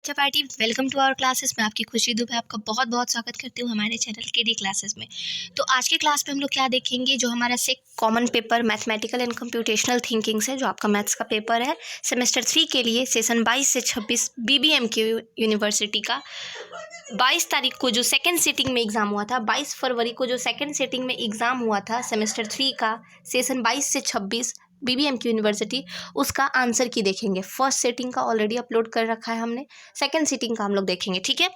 Tripathi, welcome to our classes. मैं आपकी खुशी दुबे आपका बहुत बहुत स्वागत करती हूँ हमारे चैनल के डी क्लासेस में। तो आज के क्लास में हम लोग क्या देखेंगे, जो हमारा common paper mathematical and computational thinking से, जो आपका मैथ्स का पेपर है सेमेस्टर 3 के लिए, सेशन 22 से 26 BBMQ यूनिवर्सिटी का 22 तारीख को जो सेकेंड सिटिंग में एग्ज़ाम हुआ था, 22 फरवरी को जो सेकेंड सिटिंग में एग्ज़ाम हुआ था सेमेस्टर 3 का, सेशन 22 से 26 BBMQ यूनिवर्सिटी, उसका आंसर की देखेंगे। फर्स्ट सेटिंग का ऑलरेडी अपलोड कर रखा है हमने, सेकंड सेटिंग का हम लोग देखेंगे, ठीक है।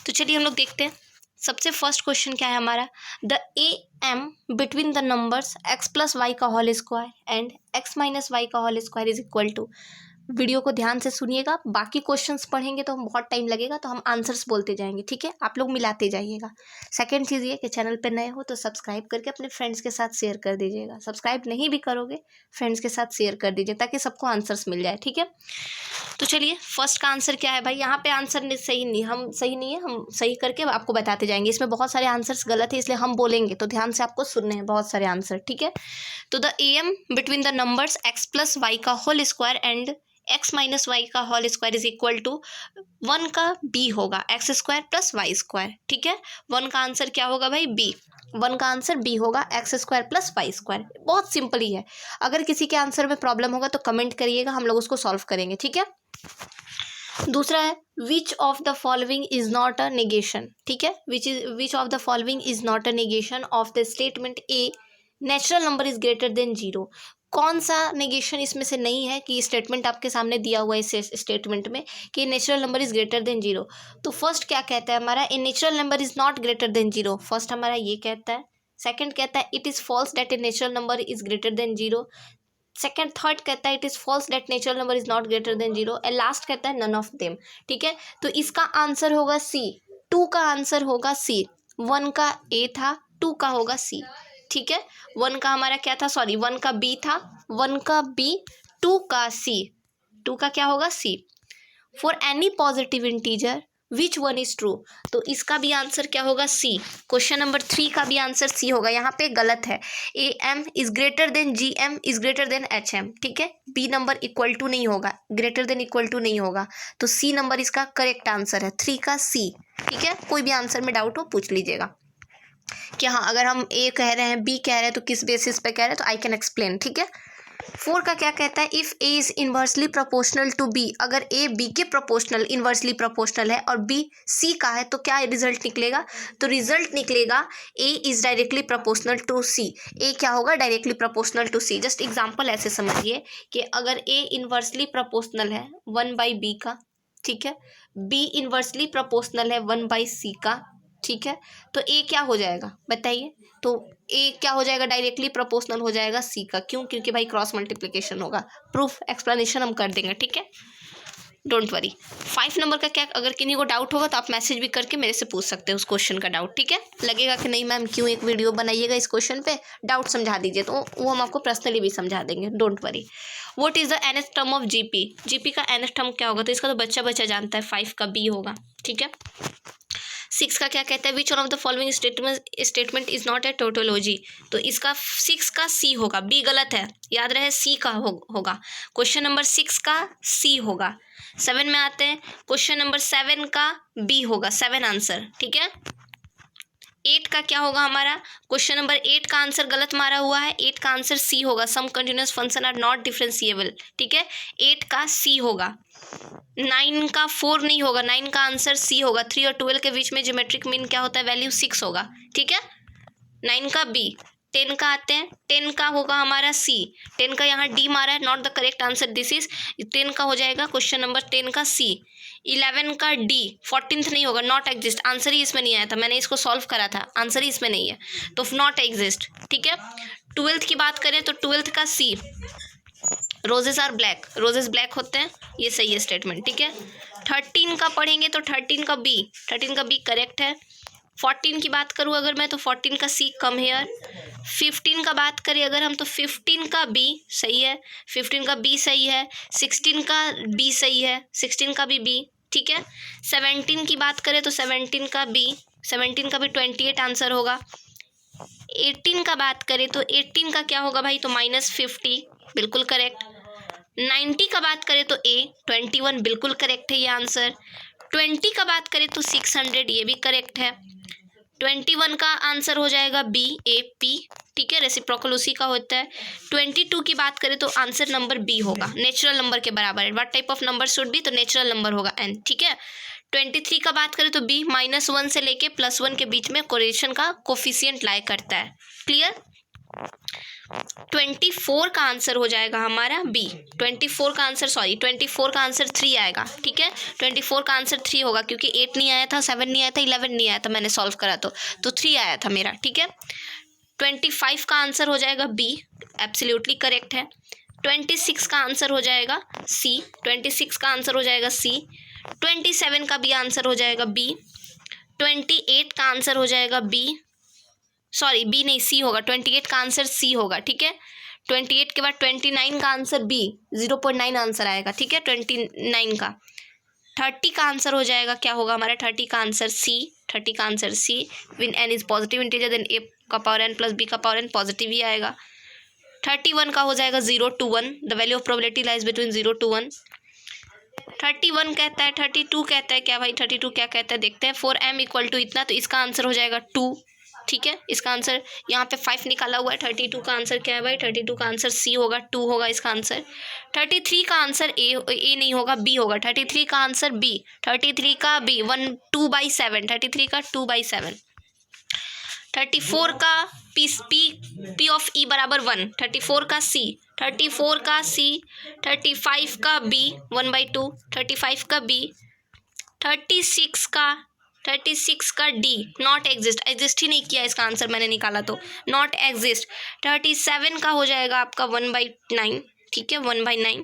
तो चलिए हम लोग देखते हैं। सबसे फर्स्ट क्वेश्चन क्या है हमारा, the AM between the numbers x plus y का whole square and x minus y का whole square is equal to. Video को ध्यान से सुनिएगा, बाकी क्वेश्चंस पढ़ेंगे तो हम बहुत टाइम लगेगा, तो हम आंसर्स बोलते जाएंगे, ठीक है। आप लोग मिलाते जाइएगा। सेकंड चीज़ ये कि चैनल पे नए हो तो सब्सक्राइब करके अपने फ्रेंड्स के साथ शेयर कर दीजिएगा। सब्सक्राइब नहीं भी करोगे, फ्रेंड्स के साथ शेयर कर दीजिए ताकि सबको आंसर्स मिल जाए, ठीक है। तो चलिए फर्स्ट का आंसर क्या है भाई, यहाँ पे आंसर सही नहीं है, हम सही करके आपको बताते जाएंगे। इसमें बहुत सारे आंसर्स गलत है, इसलिए हम बोलेंगे तो ध्यान से आपको सुनने हैं बहुत सारे आंसर, ठीक है। तो the AM between the numbers x plus y का whole square and x minus y का whole square is equal to 1 का b होगा x square plus y square, ठीक है। 1 का आंसर क्या होगा भाई, b। 1 का आंसर b होगा, x square plus y square. बहुत सिंपल ही है। अगर किसी के आंसर में प्रॉब्लम होगा तो कमेंट करिएगा, हम लोग उसको सॉल्व करेंगे, ठीक है। दूसरा है which of the following is not a negation, ठीक है। Which of the following is not a negation of the statement A natural number is greater than 0। कौन सा नेगेशन इसमें से नहीं है कि स्टेटमेंट आपके सामने दिया हुआ है इस स्टेटमेंट में कि natural number is greater than 0। तो फर्स्ट क्या कहता है हमारा, a natural number is not greater than 0। First हमारा ये कहता है। सेकंड कहता है it is false that a natural number is greater than 0। Second third कहता है it is false that natural number is not greater than 0 and last कहता है नन ऑफ देम, ठीक है। तो इसका आंसर होगा सी। 2 का आंसर होगा सी। 1 का ए था, 2 का होगा सी, ठीक है। 1 का हमारा क्या था, सॉरी 1 का बी था, 1 का बी, 2 का सी, 2 का क्या होगा C. For any positive integer which one is true, तो इसका भी आंसर क्या होगा सी। क्वेश्चन नंबर 3 का भी आंसर सी होगा। यहाँ पे गलत है, AM is greater then GM is greater then HM, ठीक है। बी नंबर इक्वल टू नहीं होगा, ग्रेटर देन इक्वल टू नहीं होगा, तो सी नंबर इसका करेक्ट आंसर है, 3 का सी, ठीक है। कोई भी आंसर में डाउट हो पूछ लीजिएगा कि हाँ अगर हम ए कह रहे हैं, बी कह रहे हैं, तो किस बेसिस पे कह रहे हैं, तो आई कैन एक्सप्लेन, ठीक है। 4 का क्या कहता है, if A is inversely proportional to B, अगर ए बी के प्रोपोर्शनल इन्वर्सली प्रोपोर्शनल है और बी सी का है तो क्या रिजल्ट निकलेगा, तो रिजल्ट निकलेगा A is directly proportional to C. A क्या होगा, directly proportional to C. Just example ऐसे समझिए कि अगर ए इन्वर्सली प्रोपोर्शनल है 1/b का, ठीक है, बी इन्वर्सली प्रोपोर्शनल है 1/c का, ठीक है, तो ए क्या हो जाएगा बताइए, तो ए क्या हो जाएगा, डायरेक्टली प्रोपोर्शनल हो जाएगा सी का। क्यों, क्योंकि भाई क्रॉस मल्टीप्लिकेशन होगा। प्रूफ एक्सप्लेनेशन हम कर देंगे, ठीक है, डोंट वरी। 5 नंबर का क्या, अगर किन्हीं को डाउट होगा तो आप मैसेज भी करके मेरे से पूछ सकते हो उस क्वेश्चन का डाउट, ठीक है। लगेगा कि नहीं मैम क्यों एक वीडियो बनाइएगा इस क्वेश्चन पे, डाउट समझा दीजिए, तो वो हम आपको पर्सनली भी समझा देंगे, don't worry. What is the nth term of GP का nth टर्म क्या होगा, तो इसका तो बच्चा बच्चा जानता है, 5 का बी होगा, ठीक है। 6 का क्या कहता है, which one of the following statement is not a tautology, तो इसका 6 का सी होगा, बी गलत है, याद रहे सी का होगा। क्वेश्चन नंबर 6 का सी होगा। 7 में आते हैं, क्वेश्चन नंबर 7 का बी होगा, 7 आंसर, ठीक है। 8 का क्या होगा हमारा, क्वेश्चन नंबर 8 का आंसर गलत मारा हुआ है, 8 का आंसर सी होगा, some continuous function are not differentiable, ठीक है, 8 का सी होगा। 9 का 4 नहीं होगा, 9 का आंसर सी होगा। 3 और 12 के बीच में ज्योमेट्रिक मीन क्या होता है, वैल्यू 6 होगा, ठीक है। 9 का बी। 10 का आते हैं, 10 का होगा हमारा सी, 10 का यहाँ डी मारा है, not the correct answer, this is 10 का हो जाएगा क्वेश्चन नंबर 10 का सी। 11 का डी, 14th नहीं होगा, नॉट एग्जिस्ट, आंसर ही इसमें नहीं आया था, मैंने इसको सॉल्व करा था, आंसर ही इसमें नहीं है, तो नॉट एग्जिस्ट, ठीक है। 12th की बात करें तो 12th का C, roses are black, roses black होते हैं, ये सही है स्टेटमेंट, ठीक है। 13 का पढ़ेंगे तो 13 का बी करेक्ट है। 14 की बात करूँ अगर मैं, तो 14 का सी कम हेयर। 15 का बात करें अगर हम, तो 15 का बी सही है, 15 का बी सही है। 16 का बी सही है, 16 का भी बी, ठीक है। 17 की बात करें तो 17 का बी, 17 का भी 28 आंसर होगा। 18 का बात करें तो 18 का क्या होगा भाई, तो -50 बिल्कुल करेक्ट। 90 का बात करें तो A, 21 बिल्कुल करेक्ट है ये आंसर। 20 का बात करें तो 600, ये भी करेक्ट है। 21 का आंसर हो जाएगा बी, ए पी, ठीक है, रेसिप्रोकल उसी का होता है। 22 की बात करें तो आंसर नंबर बी होगा, नेचुरल नंबर के बराबर है। What type of number should be, तो नेचुरल नंबर होगा एन, ठीक है। 23 का बात करें तो बी -1 से लेके +1 के बीच में कोरिलेशन का कोफिशिएंट लाई करता है। क्लियर। 24 का आंसर हो जाएगा हमारा बी। 24 का आंसर 3 आएगा, ठीक है। 24 का आंसर 3 होगा क्योंकि 8 नहीं आया था, 7 नहीं आया था, 11 नहीं आया था, मैंने सॉल्व करा तो 3 आया था मेरा, ठीक है। 25 का आंसर हो जाएगा बी, एब्सोल्युटली करेक्ट है। 26 का आंसर हो जाएगा सी, 26 का आंसर हो जाएगा सी। 27 का भी आंसर हो जाएगा बी। 28 का आंसर हो जाएगा बी, सॉरी बी नहीं सी होगा, 28 का आंसर सी होगा, ठीक है। 28 के बाद 29 का आंसर बी, 0.9 आंसर आएगा, ठीक है। 29 का 30 का आंसर हो जाएगा, क्या होगा हमारा 30 का आंसर सी, 30 का answer C. When n is positive integer then a का पावर एन प्लस बी का पावर एन पॉजिटिव ही आएगा। 31 का हो जाएगा 0 to 1, the value of probability lies between 0 to 1। 31 कहता है, 32 कहता है, क्या भाई 32 क्या कहता है देखते हैं। 4m इक्वल टू इतना, तो इसका आंसर हो जाएगा 2, ठीक है। इसका आंसर यहाँ पे 5 निकाला हुआ है। 32 का आंसर क्या है भाई, 32 का आंसर सी होगा, 2 होगा इसका आंसर। 33 का आंसर ए नहीं होगा, बी होगा। 33 का आंसर बी, 33 का बी 2/7, 33 का 2/7। 34 का पी ऑफ ई बराबर 1, 34 का सी, 34 का सी। 35 का बी 1/2, 35 का बी। 36 का डी नॉट एग्जिस्ट ही नहीं किया, इसका आंसर मैंने निकाला तो नॉट एग्जिस्ट। 37 का हो जाएगा आपका 1/9, ठीक है, 1/9,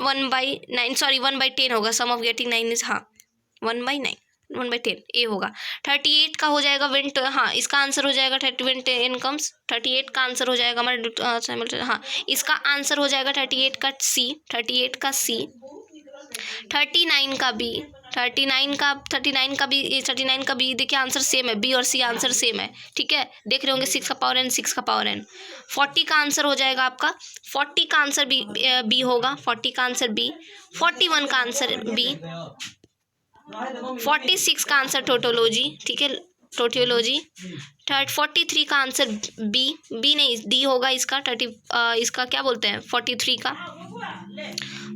1/10 होगा। सम ऑफ गेटिंग 9 इज 1/9, 1/10 ए होगा। 38 का हो जाएगा विंट, इसका आंसर हो जाएगा 30 इनकम्स। 38 का आंसर हो जाएगा हमारा इसका आंसर हो जाएगा 38 का सी, 38 का सी। 39 का बी, 39 का बी देखिए आंसर सेम है, बी और सी आंसर सेम है, ठीक है। देख रहे होंगे 6 का पावर एन, 6 का पावर एन। 40 का आंसर हो जाएगा आपका, 40 का आंसर बी होगा, 40 का आंसर बी। 41 का आंसर बी। 46 का आंसर टोटोलॉजी, ठीक है, टोटियोलॉजी। 43 का आंसर बी नहीं डी होगा इसका। इसका क्या बोलते हैं 43 का।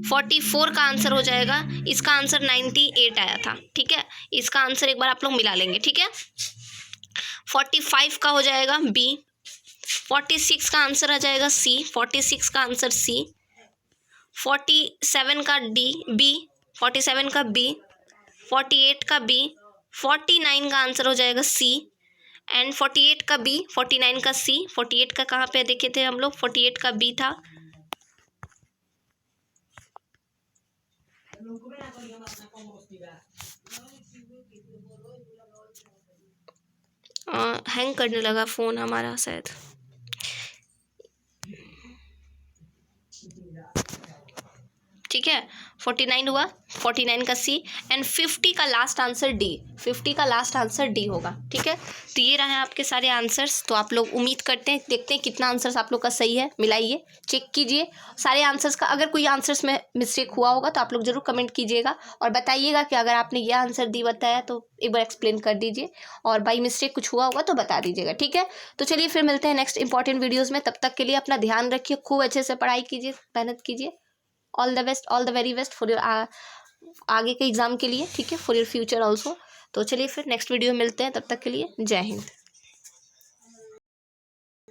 44 का आंसर हो जाएगा, इसका आंसर 98 आया था, ठीक है। इसका आंसर एक बार आप लोग मिला लेंगे, ठीक है। 45 का हो जाएगा बी। 46 का आंसर आ जाएगा सी, 46 का आंसर सी। 47 का बी, 47 का बी। 48 का बी। 49 का आंसर हो जाएगा सी एंड 48 का बी, 49 का सी। 48 का कहाँ पे देखे थे हम लोग, 48 का बी था। हैंग करने लगा फ़ोन हमारा शायद। ठीक है, 49 हुआ, 49 का सी एंड 50 का लास्ट आंसर डी, 50 का लास्ट आंसर डी होगा, ठीक है। तो ये रहे आपके सारे आंसर्स। तो आप लोग उम्मीद करते हैं, देखते हैं कितना आंसर्स आप लोग का सही है, मिलाइए, चेक कीजिए सारे आंसर्स का। अगर कोई आंसर्स में मिस्टेक हुआ होगा तो आप लोग ज़रूर कमेंट कीजिएगा और बताइएगा कि अगर आपने ये आंसर दी बताया तो एक बार एक्सप्लेन कर दीजिए, और बाई मिस्टेक कुछ हुआ होगा तो बता दीजिएगा, ठीक है। तो चलिए फिर मिलते हैं नेक्स्ट इंपॉर्टेंट वीडियोज़ में। तब तक के लिए अपना ध्यान रखिए, खूब अच्छे से पढ़ाई कीजिए, मेहनत कीजिए। All the best, all the very best for your आगे के एग्ज़ाम के लिए, ठीक है, फॉर योर फ्यूचर ऑल्सो। तो चलिए फिर नेक्स्ट वीडियो में मिलते हैं, तब तक के लिए जय हिंद।